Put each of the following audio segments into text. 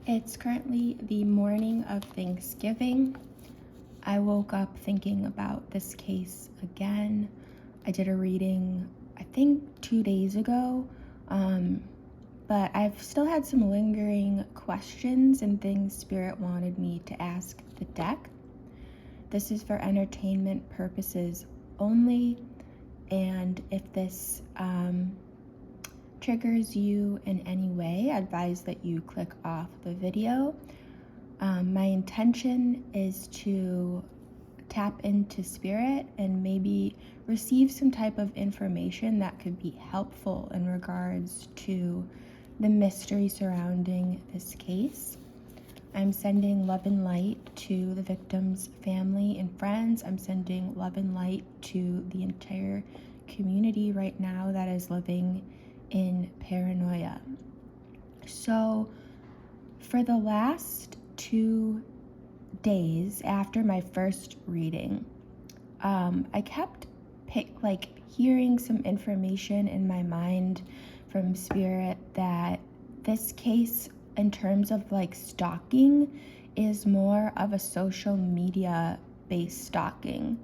It's currently the morning of Thanksgiving. I woke up thinking about this case again. I did a reading, I think 2 days ago, but I've still had some lingering questions and things Spirit wanted me to ask the deck. This is for entertainment purposes only, and if this triggers you in any way, I advise that you click off the video. My intention is to tap into Spirit and maybe receive some type of information that could be helpful in regards to the mystery surrounding this case. I'm sending love and light to the victim's family and friends. I'm sending love and light to the entire community right now that is living in paranoia. So for the last 2 days after my first reading, I kept hearing some information in my mind from Spirit that this case, in terms of stalking, is more of a social media based stalking.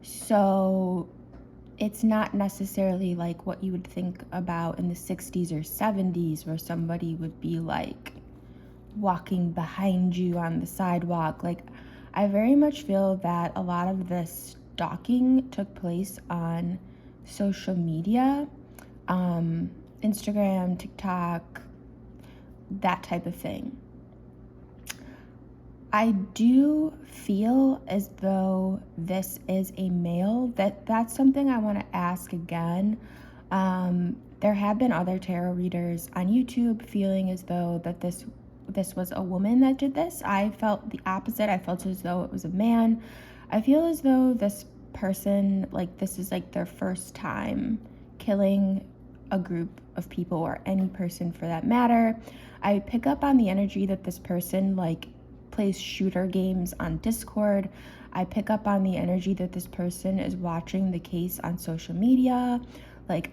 So it's not necessarily like what you would think about in the 60s or 70s where somebody would be walking behind you on the sidewalk. I very much feel that a lot of this stalking took place on social media, Instagram, TikTok, that type of thing. I do feel as though this is a male. That's something I want to ask again. There have been other tarot readers on YouTube feeling as though that this was a woman that did this. I felt the opposite. I felt as though it was a man. I feel as though this person, this is their first time killing a group of people, or any person for that matter. I pick up on the energy that this person plays shooter games on Discord. I pick up on the energy that this person is watching the case on social media.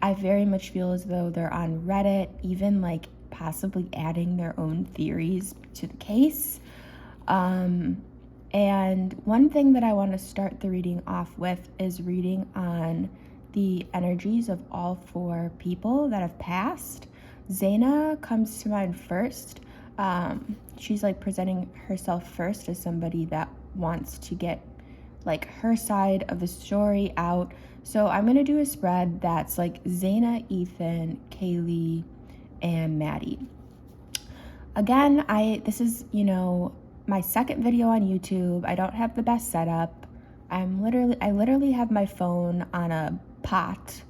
I very much feel as though they're on Reddit, even possibly adding their own theories to the case. And one thing that I want to start the reading off with is reading on the energies of all 4 people that have passed. Zaina comes to mind first. She's presenting herself first as somebody that wants to get her side of the story out. So I'm gonna do a spread that's Zaina, Ethan, Kaylee, and Maddie. Again, this is my second video on YouTube. I don't have the best setup. I literally have my phone on a pot.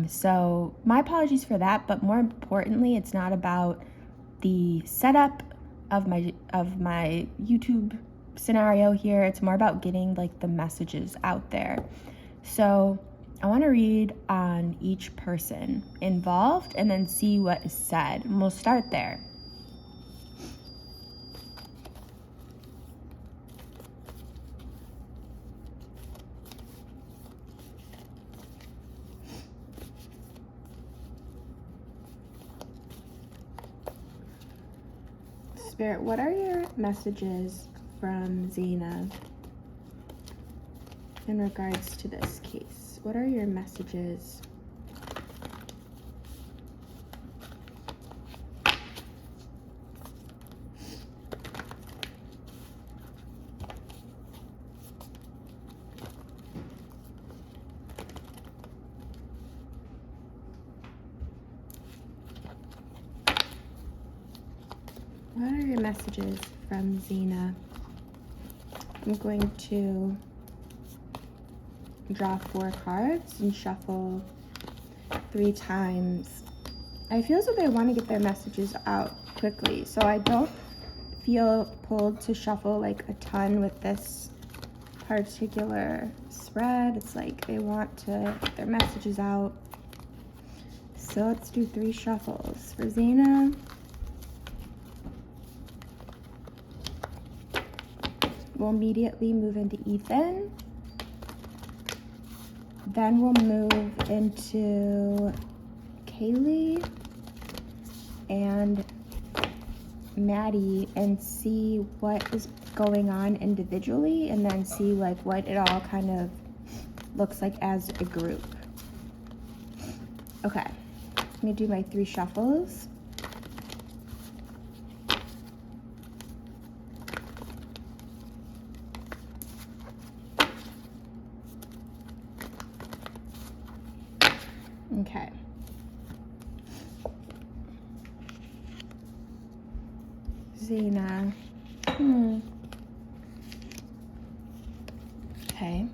So my apologies for that, but more importantly, it's not about the setup of my YouTube scenario here. It's more about getting the messages out there. So I want to read on each person involved and then see what is said, and we'll start there. Spirit, what are your messages from Zaina in regards to this case? What are your messages? What are your messages from Zaina? I'm going to draw 4 cards and shuffle 3 times. I feel as though they want to get their messages out quickly, so I don't feel pulled to shuffle a ton with this particular spread. It's they want to get their messages out. So let's do 3 shuffles for Zaina. We'll immediately move into Ethan. Then we'll move into Kaylee and Maddie and see what is going on individually, and then see like what it all kind of looks like as a group. Okay, I'm gonna do my 3 shuffles. Okay. Zena. Okay.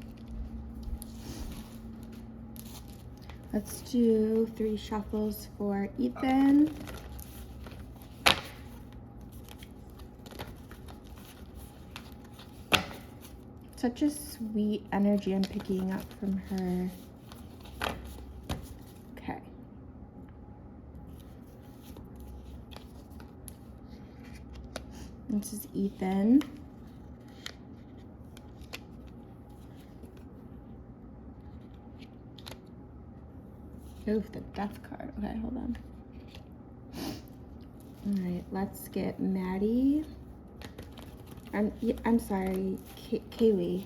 Let's do 3 shuffles for Ethan. Such a sweet energy I'm picking up from her. Okay. This is Ethan. Oof, the death card. Okay, hold on. All right, let's get Maddie. I'm sorry, Kaylee.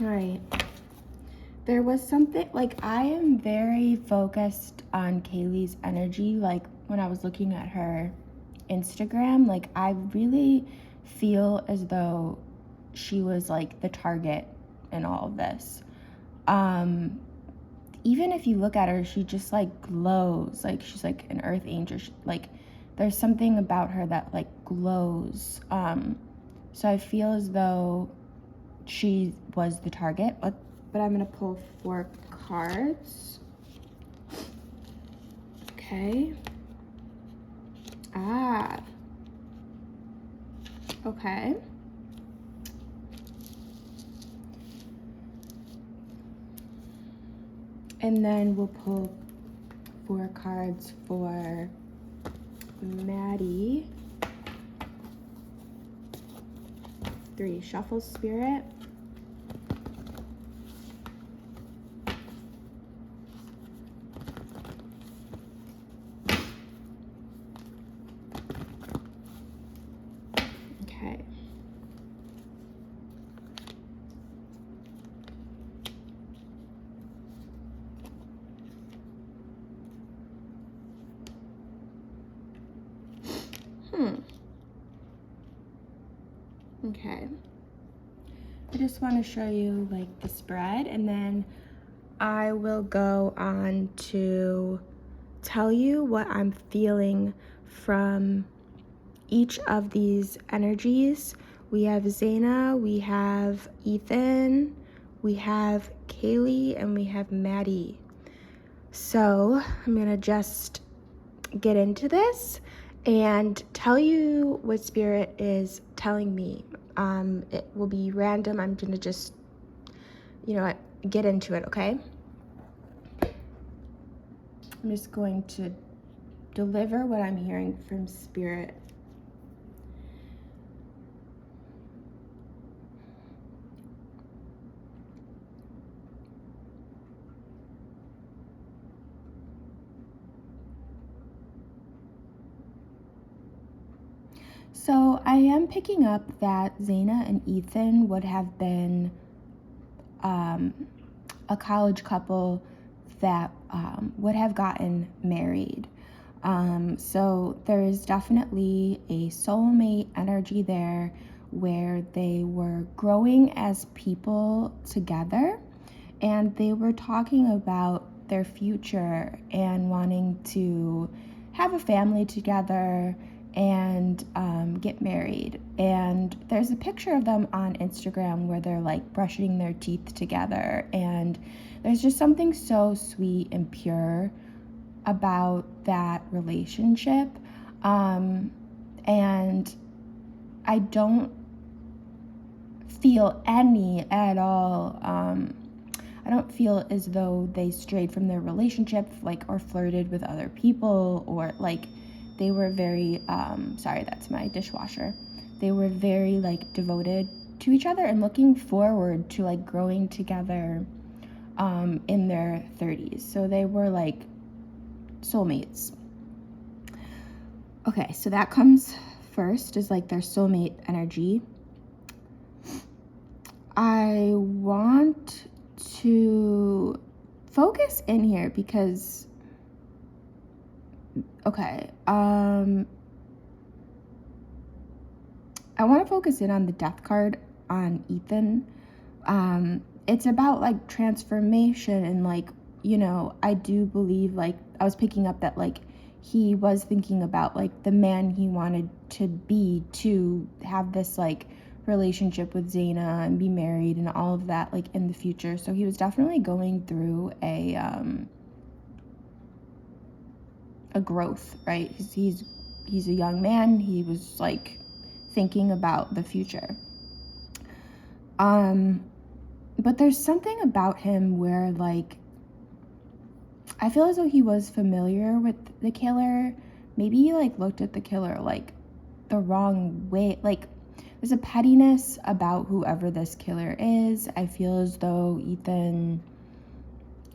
All right. There was something, like, I am very focused on Kaylee's energy. Like, when I was looking at her Instagram, like, I really feel as though she was, like, the target in all of this. Even if you look at her, she just, like, glows. Like, she's, like, an earth angel. Like, there's something about her that, like, glows. So I feel as though she was the target. But I'm gonna pull 4 cards. Okay. Okay. And then we'll pull 4 cards for Maddie. 3 shuffle, Spirit. Okay. Okay. I just want to show you like the spread, and then I will go on to tell you what I'm feeling from each of these energies. We have Zena, we have Ethan, we have Kaylee, and we have Maddie. So I'm gonna just get into this and tell you what Spirit is telling me. It will be random. I'm gonna just, get into it, okay? I'm just going to deliver what I'm hearing from Spirit. So I am picking up that Zena and Ethan would have been a college couple that would have gotten married. So there is definitely a soulmate energy there where they were growing as people together, and they were talking about their future and wanting to have a family together and get married. And there's a picture of them on Instagram where they're like brushing their teeth together, and there's just something so sweet and pure about that relationship. And I don't feel any at all, I don't feel as though they strayed from their relationship, like, or flirted with other people, or like they were very, sorry, that's my dishwasher. They were very like devoted to each other and looking forward to like growing together in their 30s. So they were like soulmates. Okay, so that comes first, is like their soulmate energy. I want to focus in here because, okay, I want to focus in on the death card on Ethan. It's about like transformation and like, you know, I do believe, like, I was picking up that like he was thinking about like the man he wanted to be, to have this like relationship with Zaina and be married and all of that like in the future. So he was definitely going through a growth, right? He's a young man. He was like thinking about the future. But there's something about him where like I feel as though he was familiar with the killer. Maybe he like looked at the killer like the wrong way. Like there's a pettiness about whoever this killer is. I feel as though Ethan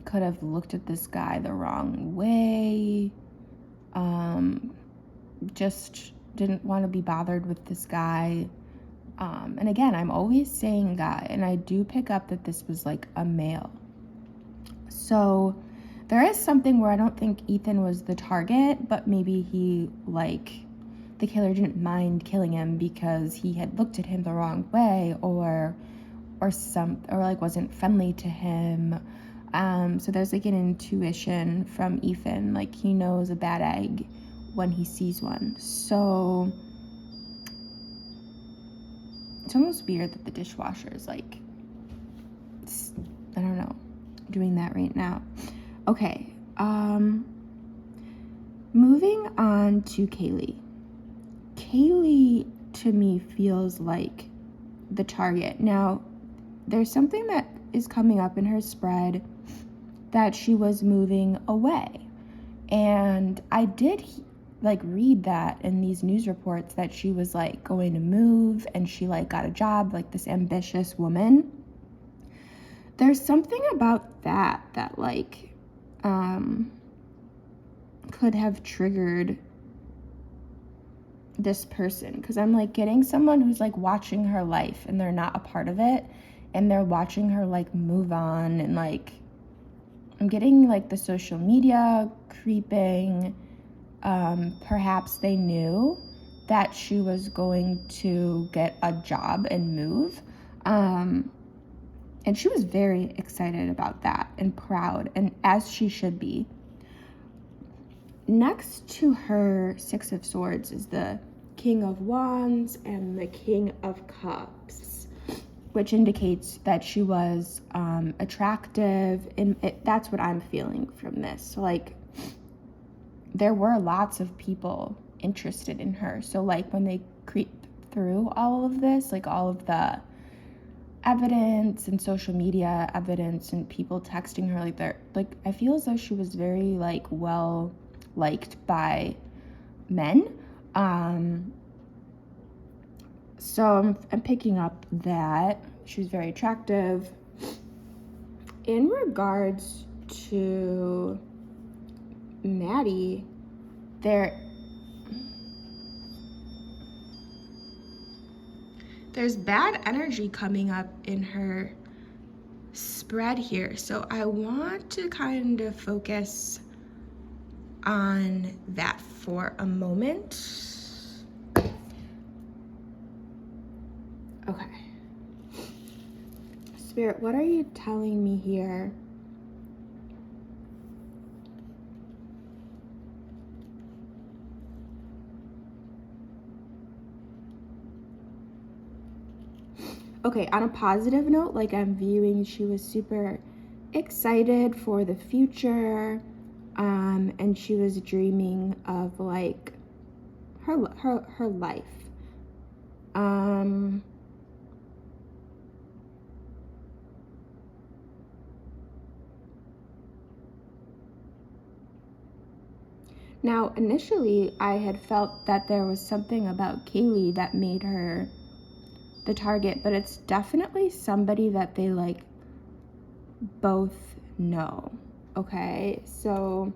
could have looked at this guy the wrong way. Just didn't want to be bothered with this guy. And again, I'm always saying guy, and I do pick up that this was like a male. So there is something where I don't think Ethan was the target, but maybe he like the killer didn't mind killing him because he had looked at him the wrong way or like wasn't friendly to him. So there's like an intuition from Ethan, like he knows a bad egg when he sees one. So it's almost weird that the dishwasher is like, I don't know, doing that right now. Okay, moving on to Kaylee. Kaylee to me feels like the target. Now, there's something that is coming up in her spread that she was moving away. And I did like read that in these news reports that she was like going to move and she like got a job, like this ambitious woman. There's something about that like could have triggered this person, because I'm like getting someone who's like watching her life and they're not a part of it, and they're watching her like move on, and like I'm getting like the social media creeping. Perhaps they knew that she was going to get a job and move. And she was very excited about that and proud, and as she should be. Next to her Six of Swords is the King of Wands and the King of Cups, which indicates that she was attractive, and that's what I'm feeling from this. So like there were lots of people interested in her. So like when they creep through all of this, like all of the evidence and social media evidence and people texting her, like they're like, I feel as though she was very like well liked by men. So I'm picking up that she was very attractive. In regards to Maddie, there's bad energy coming up in her spread here. So I want to kind of focus on that for a moment. Okay. Spirit, what are you telling me here? Okay, on a positive note, like I'm viewing, she was super excited for the future, and she was dreaming of like her life. Now, initially, I had felt that there was something about Kaylee that made her the target, but it's definitely somebody that they like both know. Okay, so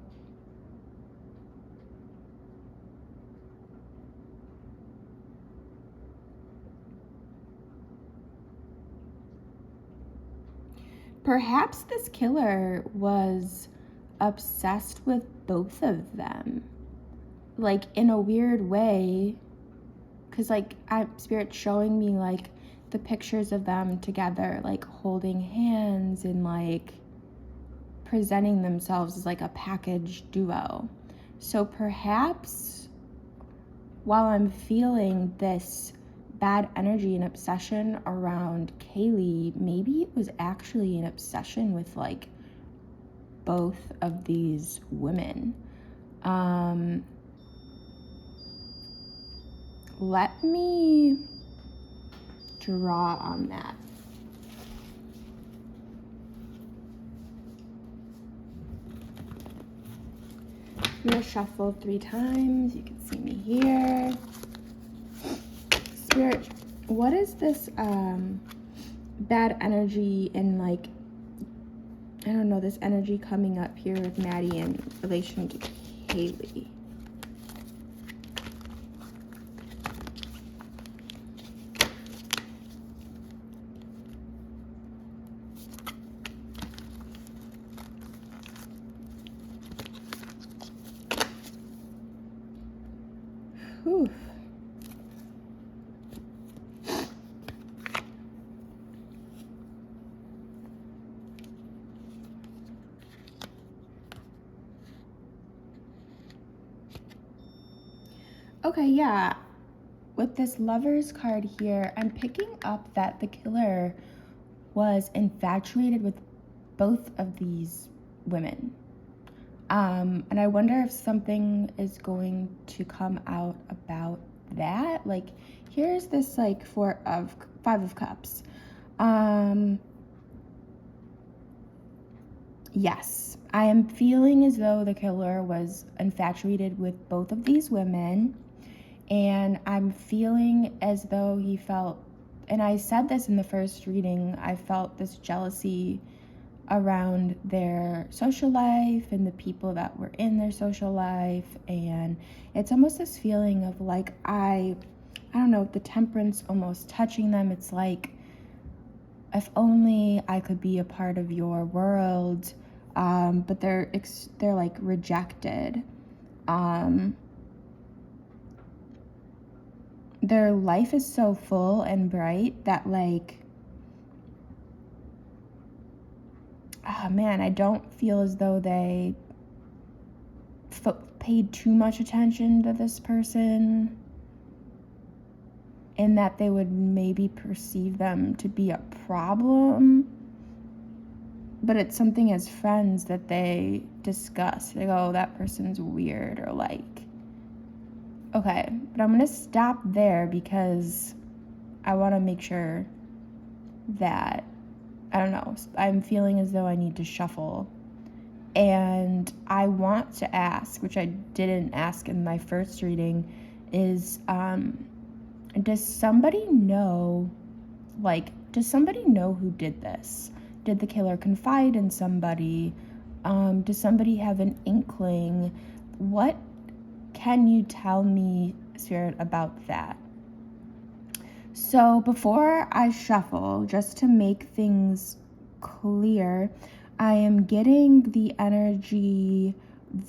perhaps this killer was obsessed with both of them, like in a weird way, because like Spirit's showing me like the pictures of them together, like holding hands and like presenting themselves as like a package duo. So perhaps while I'm feeling this bad energy and obsession around Kaylee, maybe it was actually an obsession with like both of these women. Let me draw on that. I'm gonna shuffle 3 times. You can see me here. Spirit, what is this bad energy and like, I don't know, this energy coming up here with Maddie in relation to Kaylee? Whew. Okay, yeah. With this Lovers card here, I'm picking up that the killer was infatuated with both of these women. And I wonder if something is going to come out about that. Like, here's this like 5 of Cups. Yes, I am feeling as though the killer was infatuated with both of these women, and I'm feeling as though he felt, and I said this in the first reading, I felt this jealousy around their social life and the people that were in their social life. And it's almost this feeling of like, I don't know, the Temperance almost touching them. It's like, if only I could be a part of your world. But they're like rejected. Their life is so full and bright that like, oh man, I don't feel as though they paid too much attention to this person, and that they would maybe perceive them to be a problem. But it's something as friends that they discuss. They go, oh, that person's weird, or like, okay, but I'm gonna stop there because I want to make sure that, I don't know, I'm feeling as though I need to shuffle. And I want to ask, which I didn't ask in my first reading, is does somebody know who did this? Did the killer confide in somebody? Does somebody have an inkling? What can you tell me, Spirit, about that? So before I shuffle, just to make things clear, I am getting the energy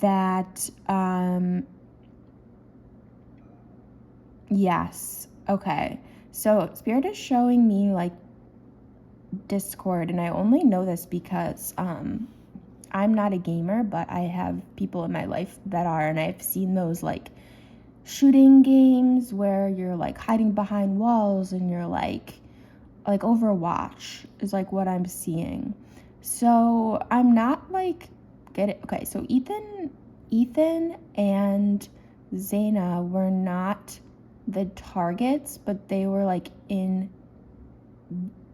that, yes, okay. So Spirit is showing me like Discord, and I only know this because I'm not a gamer, but I have people in my life that are, and I've seen those like shooting games where you're like hiding behind walls and you're like Overwatch is like what I'm seeing. So I'm not like okay, so Ethan and Zaina were not the targets, but they were like in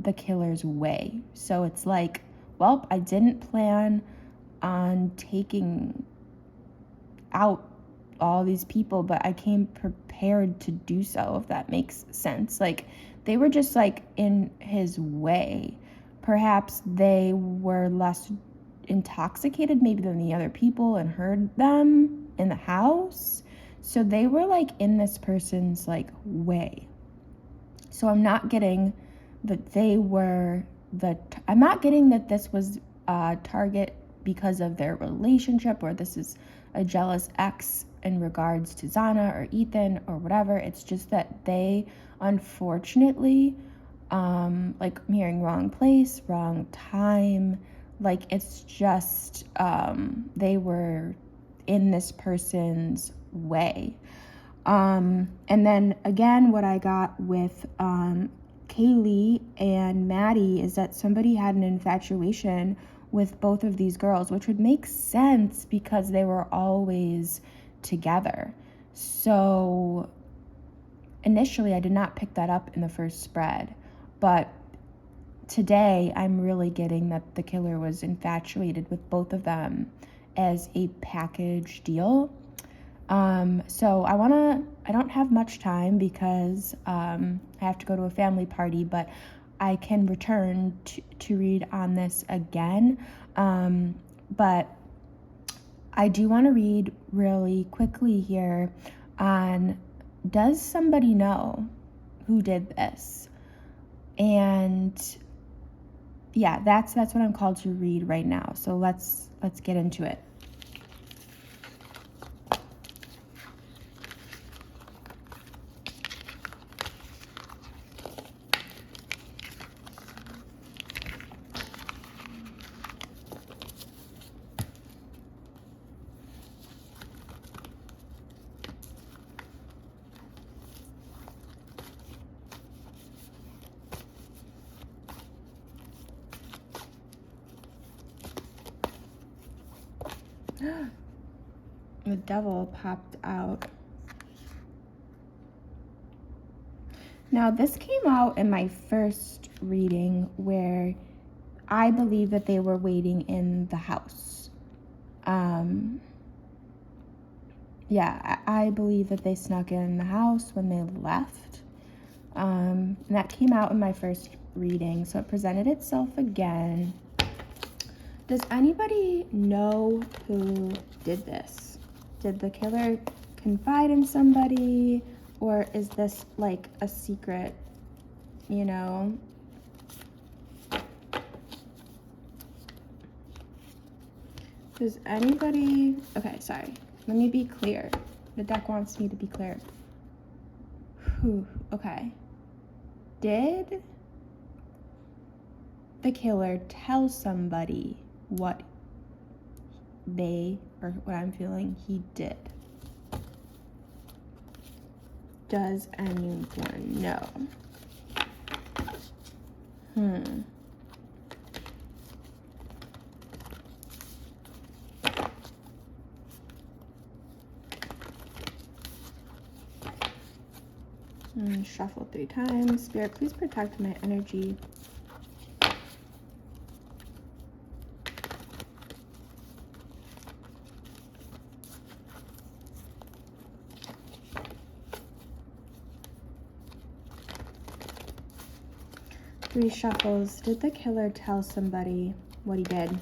the killer's way. So it's like, well, I didn't plan on taking out all these people, but I came prepared to do so, if that makes sense. Like, they were just like in his way. perhaps they were less intoxicated maybe than the other people and heard them in the house. So they were like in this person's like way. So I'm not getting that they were I'm not getting that this was a target because of their relationship, or this is a jealous ex in regards to Zana or Ethan or whatever. It's just that they, unfortunately, like I'm hearing wrong place, wrong time. Like it's just they were in this person's way. And then again, what I got with Kaylee and Maddie is that somebody had an infatuation with both of these girls, which would make sense because they were always together. So initially, I did not pick that up in the first spread, but today I'm really getting that the killer was infatuated with both of them as a package deal. So I don't have much time because I have to go to a family party, but I can return to read on this again. But I do want to read really quickly here on, does somebody know who did this? And yeah, that's what I'm called to read right now. So let's get into it. The devil popped out. Now, this came out in my first reading where I believe that they were waiting in the house. I believe that they snuck in the house when they left. And that came out in my first reading, so it presented itself again. Does anybody know who did this? Did the killer confide in somebody, or is this like a secret, you know? Does anybody... Okay, sorry. Let me be clear. The deck wants me to be clear. Okay. Did the killer tell somebody what what I'm feeling he did? Does anyone know? Shuffle 3 times. Spirit, please protect my energy. Three shuffles. Did the killer tell somebody what he did?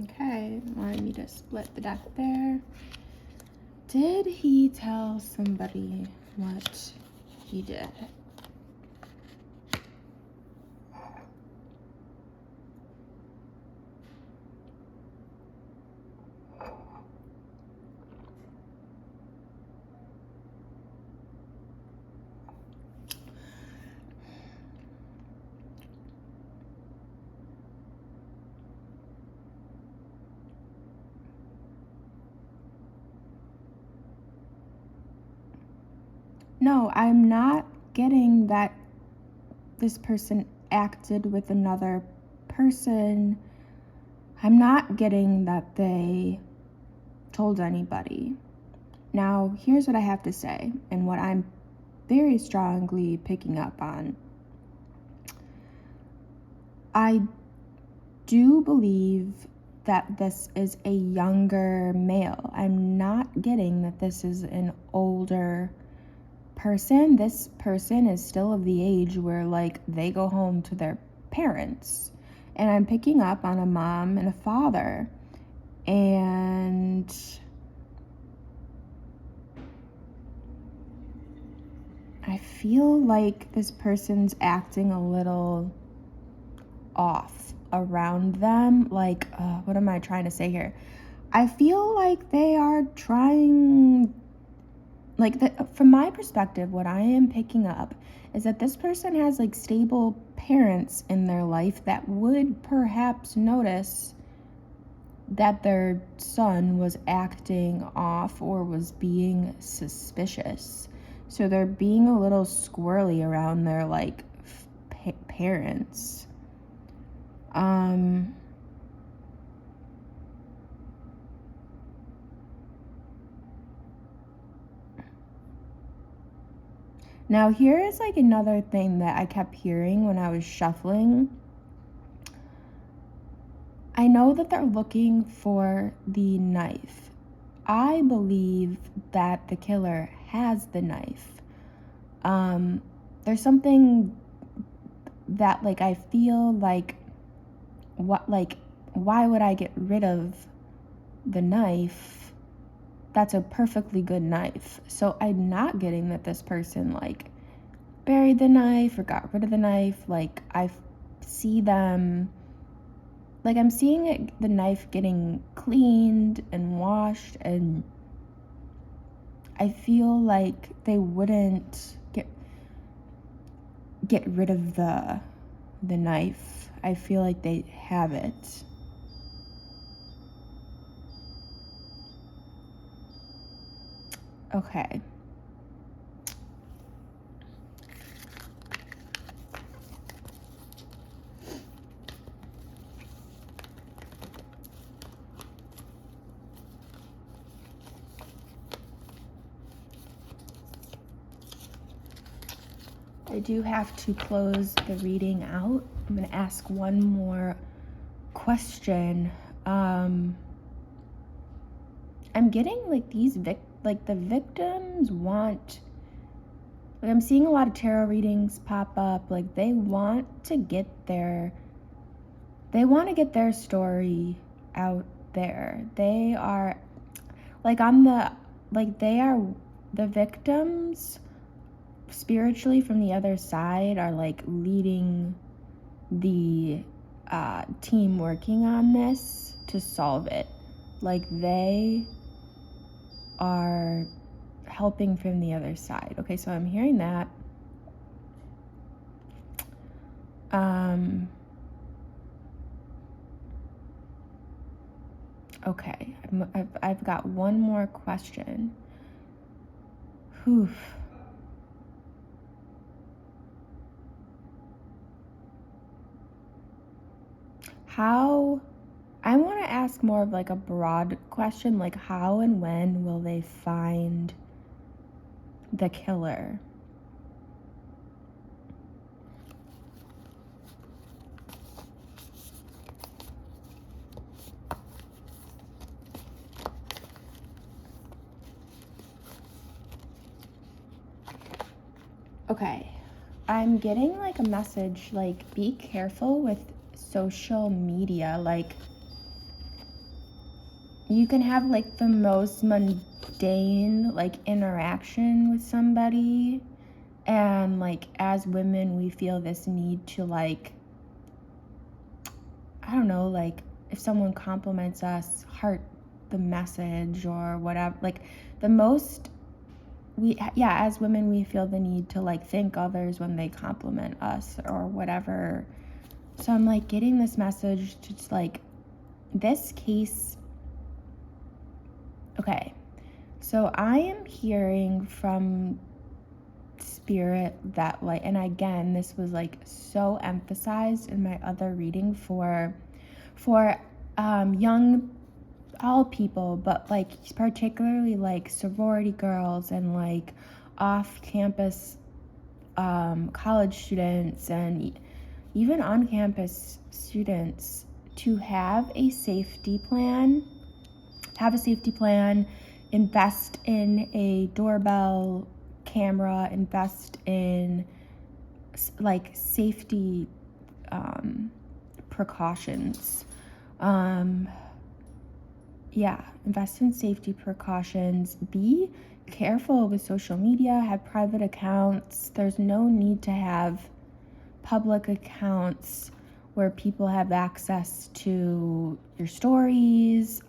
Okay, wanted me to split the deck there. Did he tell somebody what he did? No, I'm not getting that this person acted with another person. I'm not getting that they told anybody. Now, here's what I have to say, and what I'm very strongly picking up on I do believe that this is a younger male. I'm not getting that this is an older person. This person is still of the age where like they go home to their parents. And I'm picking up on a mom and a father. And I feel like this person's acting a little off around them. Like, what am I trying to say here? I feel like they are trying, like, from my perspective, what I am picking up is that this person has like stable parents in their life that would perhaps notice that their son was acting off or was being suspicious. So they're being a little squirrely around their like parents. Now here is like another thing that I kept hearing when I was shuffling. I know that they're looking for the knife. I believe that the killer has the knife. There's something that like I feel like why would I get rid of the knife? That's a perfectly good knife. So I'm not getting that this person like buried the knife or got rid of the knife. Like I see them, like I'm seeing it, the knife getting cleaned and washed, and I feel like they wouldn't get rid of the knife. I feel like they have it. Okay. I do have to close the reading out. I'm going to ask one more question. I'm getting like these the victims want, like I'm seeing a lot of tarot readings pop up, like they want to get their story out there. They are like the victims spiritually from the other side are like leading the team working on this to solve it. Like they are helping from the other side. Okay, so I'm hearing that. Okay, I've got one more question. Whew. I want to ask more of like a broad question, like how and when will they find the killer? Okay, I'm getting like a message, like be careful with social media. Like you can have like the most mundane like interaction with somebody, and like as women we feel this need to like, I don't know, like if someone compliments us, heart the message or whatever, like the most as women we feel the need to like thank others when they compliment us or whatever. So I'm like getting this message to just like this case. Okay, so I am hearing from spirit that like, and again this was like so emphasized in my other reading for young, all people, but like particularly like sorority girls and like off campus college students and even on-campus students, to have a safety plan. Invest in a doorbell camera, invest in like safety precautions. Invest in safety precautions. Be careful with social media, have private accounts. There's no need to have public accounts where people have access to your stories.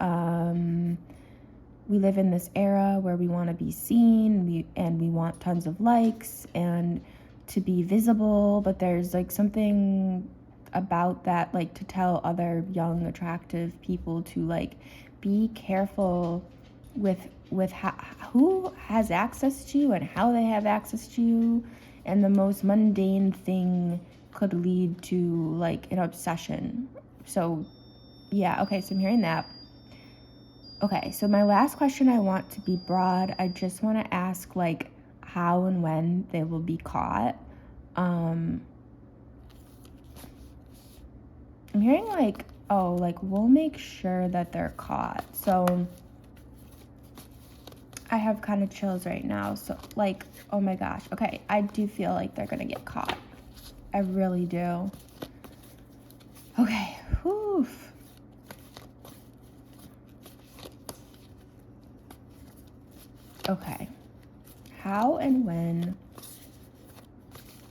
We live in this era where we want to be seen, we want tons of likes and to be visible, but there's like something about that, like to tell other young, attractive people to like be careful with who has access to you and how they have access to you, and the most mundane thing could lead to like an obsession. So yeah, okay, so I'm hearing that. Okay, so my last question, I want to be broad. I just want to ask like how and when they will be caught. I'm hearing like, oh, like we'll make sure that they're caught. So I have kind of chills right now. So like, oh my gosh. Okay, I do feel like they're gonna get caught. I really do. Okay, whew. Okay, how and when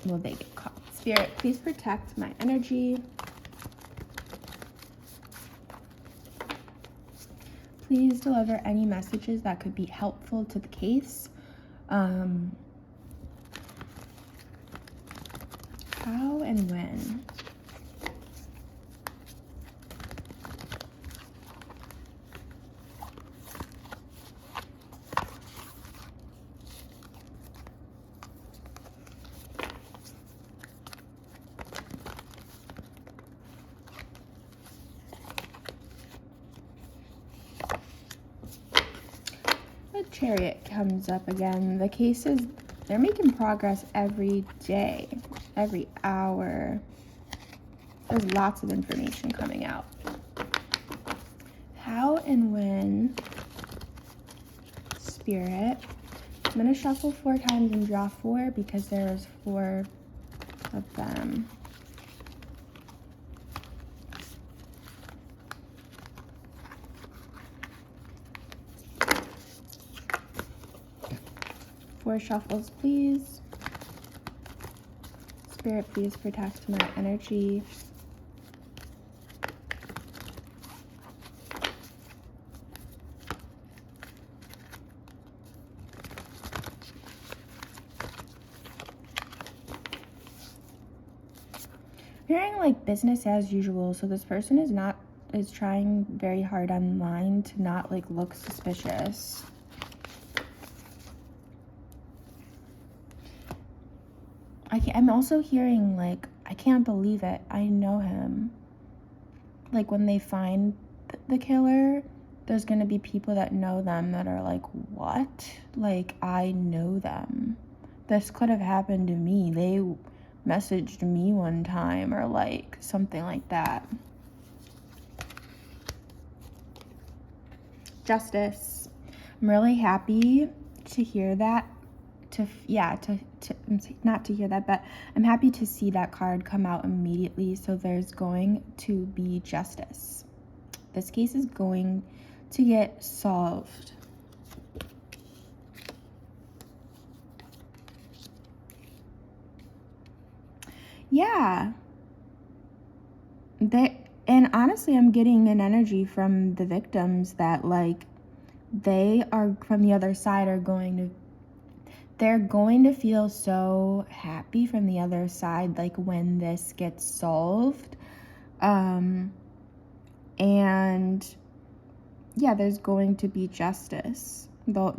will they get caught? Spirit, please protect my energy. Please deliver any messages that could be helpful to the case. How and when? The Chariot comes up again. The cases, they're making progress every day, every hour. There's lots of information coming out. How and when, Spirit. I'm going to shuffle 4 times and draw 4 because there's 4 of them. Four shuffles, please. Spirit, please protect my energy. Hearing like business as usual, so this person is trying very hard online to not like look suspicious. I'm also hearing like, I can't believe it, I know him. Like when they find the killer, there's gonna be people that know them that are like, what? Like, I know them. This could have happened to me. They messaged me one time, or like something like that. Justice. I'm really happy to hear that. Not to hear that, but I'm happy to see that card come out immediately. So there's going to be justice. This case is going to get solved. Yeah. And honestly, I'm getting an energy from the victims that like they are from the other side they're going to feel so happy from the other side, like when this gets solved. And yeah, there's going to be justice. The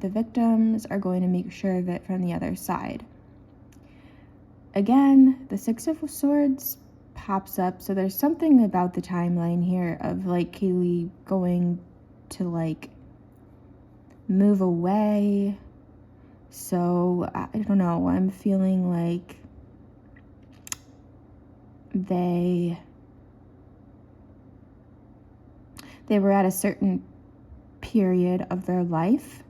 victims are going to make sure that from the other side. Again, the Six of Swords pops up, so there's something about the timeline here of like Kaylee going to like move away. So I don't know, I'm feeling like they were at a certain period of their life.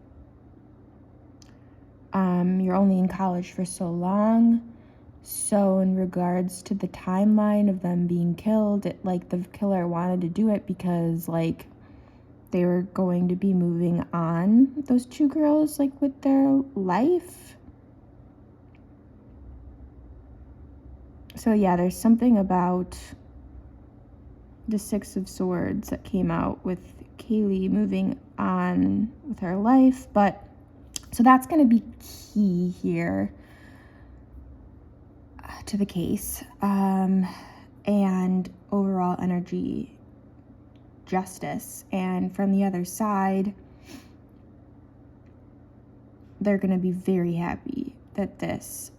You're only in college for so long. So in regards to the timeline of them being killed, like the killer wanted to do it because like they were going to be moving on, those two girls, like with their life. So yeah, there's something about the Six of Swords that came out with Kaylee moving on with her life. But so that's going to be key here to the case. And overall energy, justice. And from the other side, they're going to be very happy that this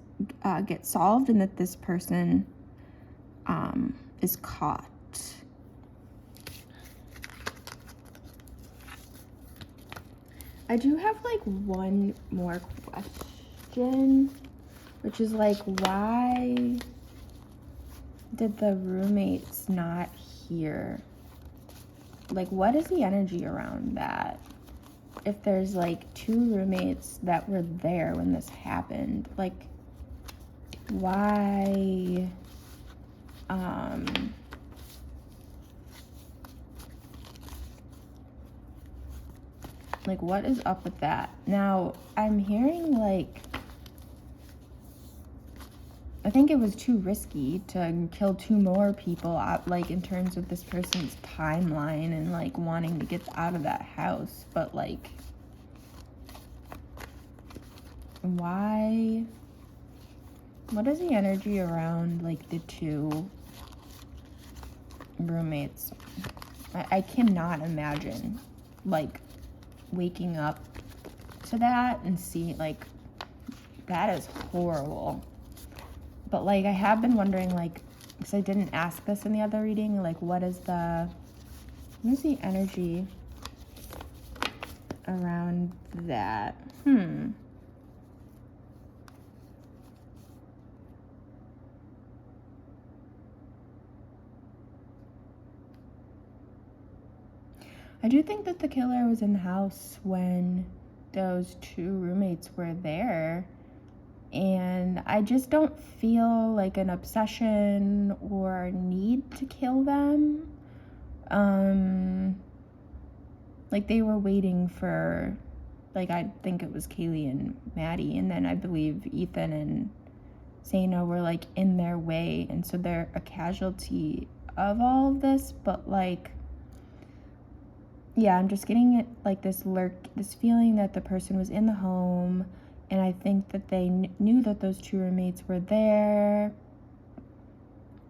gets solved and that this person is caught. I do have like one more question, which is like, why did the roommates not hear? Like, what is the energy around that? If there's like two roommates that were there when this happened, like, why like, what is up with that? Now, I'm hearing like, I think it was too risky to kill two more people out, like in terms of this person's timeline and like wanting to get out of that house. But like, why? What is the energy around like the two roommates? I cannot imagine like waking up to that and see like, that is horrible. But like, I have been wondering, like, because I didn't ask this in the other reading, like, what is the energy around that? I do think that the killer was in the house when those two roommates were there. And I just don't feel like an obsession or need to kill them. Like they were waiting for, like, I think it was Kaylee and Maddie, and then I believe Ethan and Zaina were like in their way, and so they're a casualty of all of this. But like, yeah, I'm just getting it like this feeling that the person was in the home, and I think that they knew that those two roommates were there,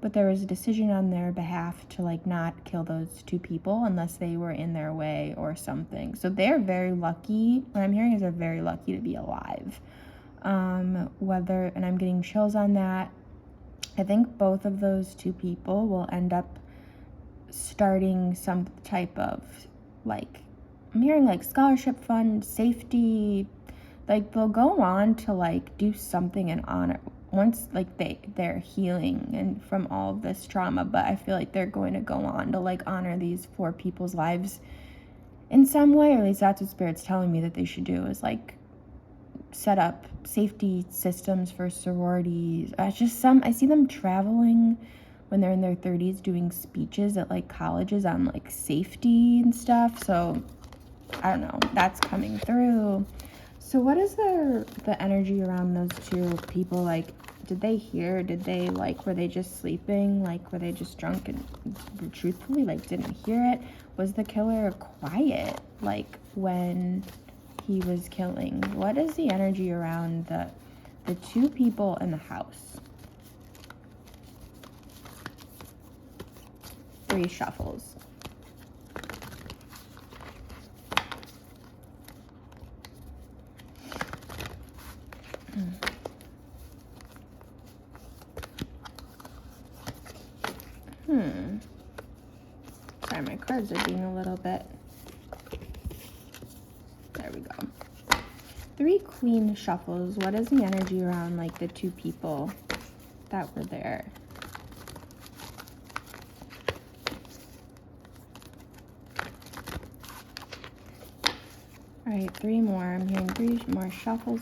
but there was a decision on their behalf to like not kill those two people unless they were in their way or something. So they're very lucky. What I'm hearing is they're very lucky to be alive. And I'm getting chills on that. I think both of those two people will end up starting some type of like, I'm hearing like scholarship fund, safety, like they'll go on to like do something in honor once like they're healing and from all of this trauma. But I feel like they're going to go on to like honor these 4 people's lives in some way, or at least that's what Spirit's telling me that they should do, is like set up safety systems for sororities. I see them traveling when they're in their 30s doing speeches at like colleges on like safety and stuff. So I don't know, that's coming through. So what is the energy around those two people? Like, did they hear? Did they like, were they just sleeping? Like, were they just drunk and truthfully like didn't hear it? Was the killer quiet like when he was killing? What is the energy around the two people in the house? 3 shuffles. Sorry, my cards are being a little bit. There we go. 3 queen shuffles. What is the energy around like the 2 people that were there? All right, 3 more. I'm hearing 3 more shuffles.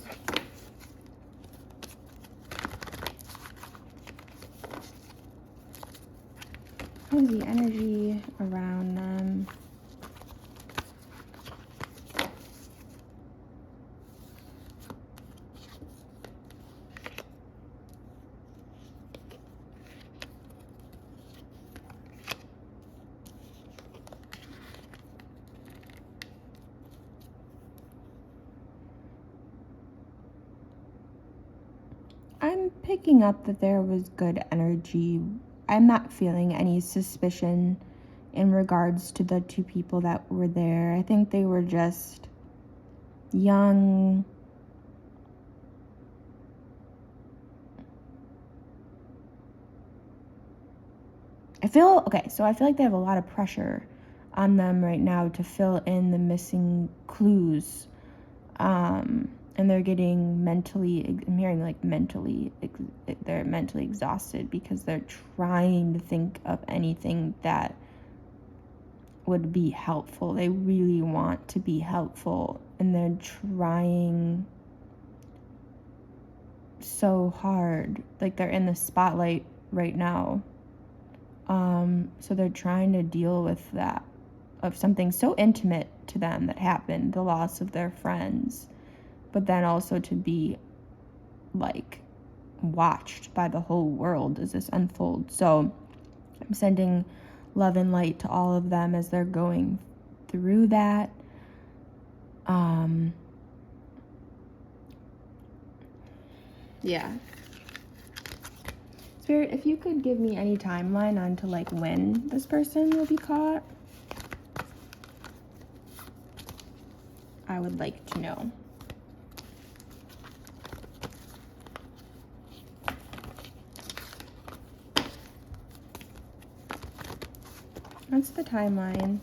What is the energy around them? I'm picking up that there was good energy. I'm not feeling any suspicion in regards to the 2 people that were there. I think they were just young. I feel like they have a lot of pressure on them right now to fill in the missing clues. And they're getting I'm hearing like they're mentally exhausted because they're trying to think of anything that would be helpful. They really want to be helpful, and they're trying so hard. Like, they're in the spotlight right now. So they're trying to deal with that, of something so intimate to them that happened, the loss of their friends, but then also to be like watched by the whole world as this unfolds. So I'm sending love and light to all of them as they're going through that. Yeah. Spirit, if you could give me any timeline on to like when this person will be caught, I would like to know. What's the timeline?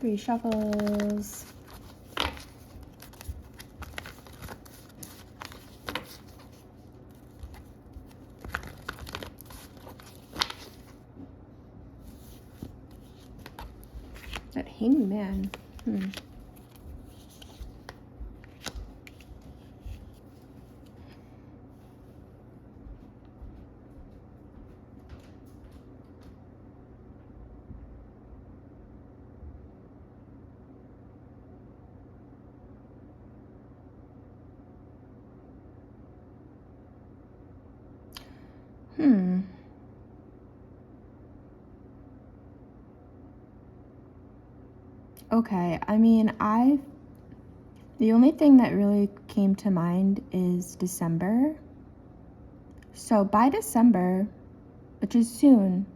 Three shuffles. That hangman. Okay, I mean, the only thing that really came to mind is December. So by December, which is soon,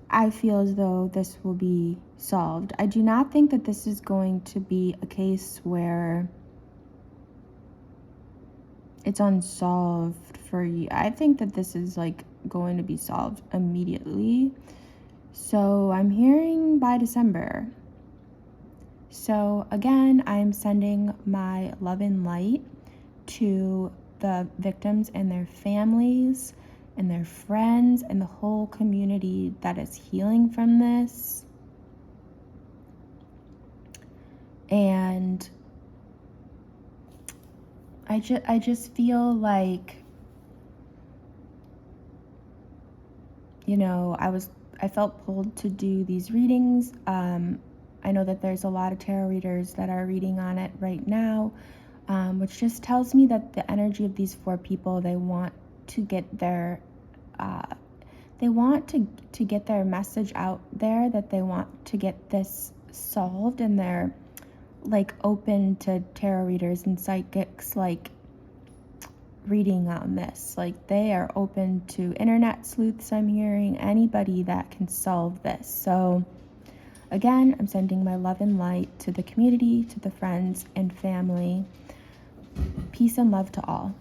I feel as though this will be solved. I do not think that this is going to be a case where it's unsolved for you. I think that this is like going to be solved immediately. So I'm hearing by December. So again, I'm sending my love and light to the victims and their families and their friends and the whole community that is healing from this. And I just feel like, you know, I felt pulled to do these readings. I know that there's a lot of tarot readers that are reading on it right now, which just tells me that the energy of these 4 people, they want to get their get their message out there, that they want to get this solved, and they're like open to tarot readers and psychics like reading on this. Like, they are open to internet sleuths. I'm hearing anybody that can solve this. So again, I'm sending my love and light to the community, to the friends and family. Peace and love to all.